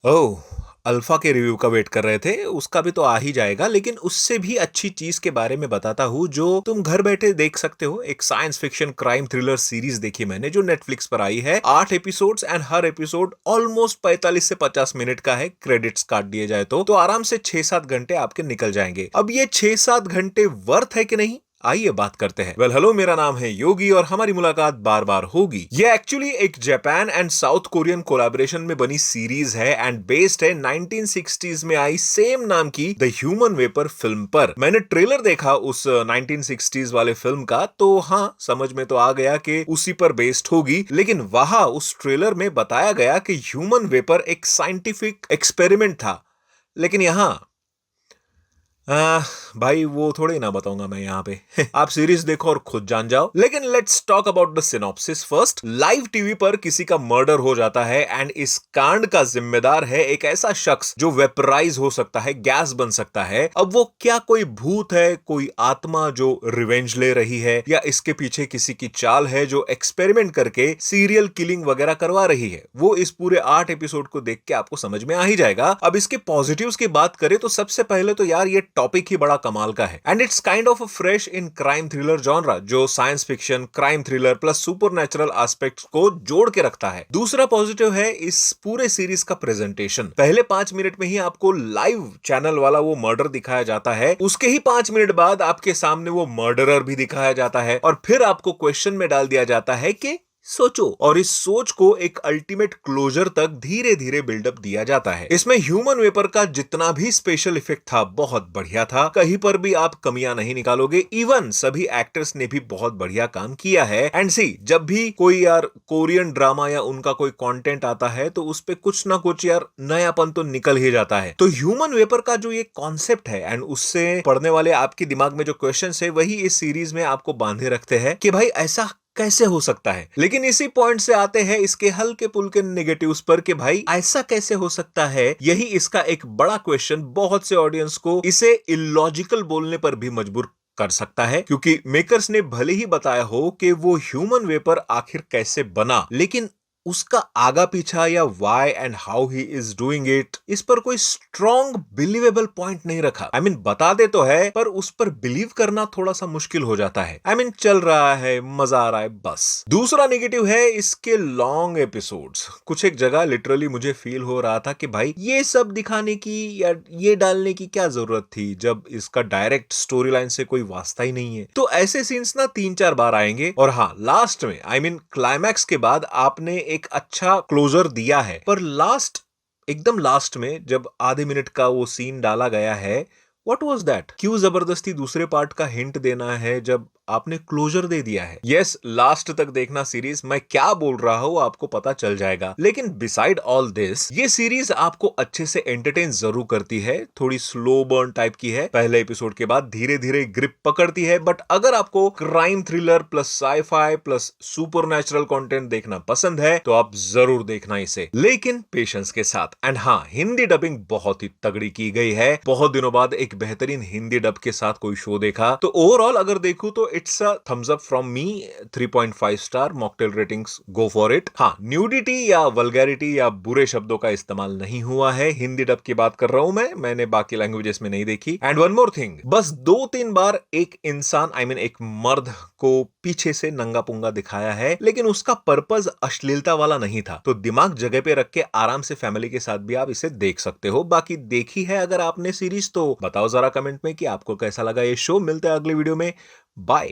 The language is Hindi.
ओह! अल्फा के रिव्यू का वेट कर रहे थे, उसका भी तो आ ही जाएगा, लेकिन उससे भी अच्छी चीज़ के बारे में बताता हूँ जो तुम घर बैठे देख सकते हो। एक science fiction crime thriller series देखी मैंने जो नेटफ्लिक्स पर आई है। 8 episodes and her episode almost 45 से 50 मिनट का है, क्रेडिट्स काट दिए जाए तो आराम से 6-7 घंटे आपके निकल जाएंगे। अब ये 6-7 घंटे वर्थ है कि नहीं? आइए बात करते हैं। वेल हेलो, मेरा नाम है योगी और हमारी मुलाकात बार बार होगी। ये एक्चुअली एक Japan and south Korean collaboration में बनी सीरीज है एंड बेस्ड है 1960s में आई सेम नाम की द ह्यूमन वेपर फिल्म पर। मैंने ट्रेलर देखा उस 1960s वाले फिल्म का, तो हाँ समझ में तो आ गया कि उसी पर बेस्ड होगी, लेकिन वहां उस ट्रेलर में बताया गया कि ह्यूमन वेपर एक साइंटिफिक एक्सपेरिमेंट था। लेकिन यहाँ आ, भाई वो थोड़ी ना बताऊंगा मैं यहाँ पे। आप सीरीज देखो और खुद जान जाओ। लेकिन let's talk about the synopsis first. Live TV पर किसी का मर्डर हो जाता है एंड इस कांड का जिम्मेदार है एक ऐसा शख्स जो वेपराइज हो सकता है, गैस बन सकता है। अब वो क्या कोई भूत है, कोई आत्मा जो रिवेंज ले रही है, या इसके पीछे किसी की चाल है जो एक्सपेरिमेंट करके सीरियल किलिंग वगैरह करवा रही है, वो इस पूरे 8 एपिसोड को देख के आपको समझ में आ ही जाएगा। अब इसके पॉजिटिव्स की बात करें तो सबसे पहले तो यार ये टॉपिक ही बड़ा कमाल का है and it's kind of fresh in crime thriller genre जो science fiction, crime thriller plus supernatural aspects को जोड़ के रखता है। दूसरा पॉजिटिव है इस पूरे सीरीज का प्रेजेंटेशन। पहले 5 मिनट में ही आपको लाइव चैनल वाला वो मर्डर दिखाया जाता है, उसके ही 5 मिनट बाद आपके सामने वो मर्डरर भी दिखाया जाता है और फिर आपको क्वेश्चन में डाल दिया जाता है कि सोचो, और इस सोच को एक अल्टीमेट क्लोजर तक धीरे धीरे बिल्डअप दिया जाता है। इसमें ह्यूमन वेपर का जितना भी स्पेशल इफेक्ट था बहुत बढ़िया था, कहीं पर भी आप कमियां नहीं निकालोगे। इवन सभी एक्टर्स ने भी बहुत बढ़िया काम किया है। एंड सी, जब भी कोई यार कोरियन ड्रामा या उनका कोई कंटेंट आता है तो उस पे कुछ ना कुछ यार नयापन तो निकल ही जाता है। तो ह्यूमन वेपर का जो ये कॉन्सेप्ट है एंड उससे पढ़ने वाले आपके दिमाग में जो क्वेश्चन है वही इस सीरीज में आपको बांधे रखते हैं कि भाई ऐसा कैसे हो सकता है। लेकिन इसी पॉइंट से आते हैं इसके हल्के पुल्के नेगेटिव्स पर कि भाई ऐसा कैसे हो सकता है। यही इसका एक बड़ा क्वेश्चन बहुत से ऑडियंस को इसे इलॉजिकल बोलने पर भी मजबूर कर सकता है, क्योंकि मेकर्स ने भले ही बताया हो कि वो ह्यूमन वेपर आखिर कैसे बना, लेकिन उसका आगा पीछा या why and how he is doing it, इस पर कोई स्ट्रॉन्ग बिलीवेबल पॉइंट नहीं रखा। आई मीन बता दे तो है, पर उस पर बिलीव करना थोड़ा सा मुश्किल हो जाता है। आई मीन चल रहा है, मजा आ रहा है बस। दूसरा नेगेटिव है इसके लॉन्ग एपिसोड्स। कुछ एक जगह लिटरली मुझे फील हो रहा था कि भाई ये सब दिखाने की या ये डालने की क्या जरूरत थी जब इसका डायरेक्ट स्टोरी लाइन से कोई वास्ता ही नहीं है। तो ऐसे सीन्स ना 3-4 बार आएंगे और हाँ लास्ट में आई मीन क्लाइमैक्स के बाद आपने एक अच्छा क्लोजर दिया है, पर लास्ट, एकदम लास्ट में जब आधे मिनट का वो सीन डाला गया है, व्हाट वाज दैट? क्यों जबरदस्ती दूसरे पार्ट का हिंट देना है जब आपने क्लोजर दे दिया है? यस, लास्ट तक देखना सीरीज। मैं क्या बोल रहा हूं आपको पता चल जाएगा। लेकिन बिसाइड ऑल दिस, ये सीरीज आपको अच्छे से एंटरटेन जरूर करती है। थोड़ी स्लो बर्न टाइप की है, पहले एपिसोड के बाद धीरे धीरे ग्रिप पकड़ती है। बट अगर आपको crime thriller plus sci-fi plus supernatural content देखना पसंद है तो आप जरूर देखना इसे, लेकिन पेशेंस के साथ। एंड हाँ, हिंदी डबिंग बहुत ही तगड़ी की गई है। बहुत दिनों बाद एक बेहतरीन हिंदी डब के साथ कोई शो देखा। तो ओवरऑल अगर देखूं तो it's a thumbs up from me, 3.5 star. Mocktail ratings go for it. हाँ, न्यूडिटी या वल्गैरिटी या बुरे शब्दों का इस्तेमाल नहीं हुआ है। हिंदी डब की बात कर रहा हूं मैंने बाकी लैंग्वेजेस में नहीं देखी। एंड वन मोर थिंग, बस 2-3 बार एक इंसान आई मीन एक मर्द को पीछे से नंगा पुंगा दिखाया है, लेकिन उसका पर्पस अश्लीलता वाला नहीं था। तो दिमाग जगह पे रख के आराम से फैमिली के साथ भी आप इसे देख सकते हो। बाकी देखी है अगर आपने सीरीज तो बताओ जरा कमेंट में कि आपको कैसा लगा ये शो। मिलते हैं अगले वीडियो में। बाय।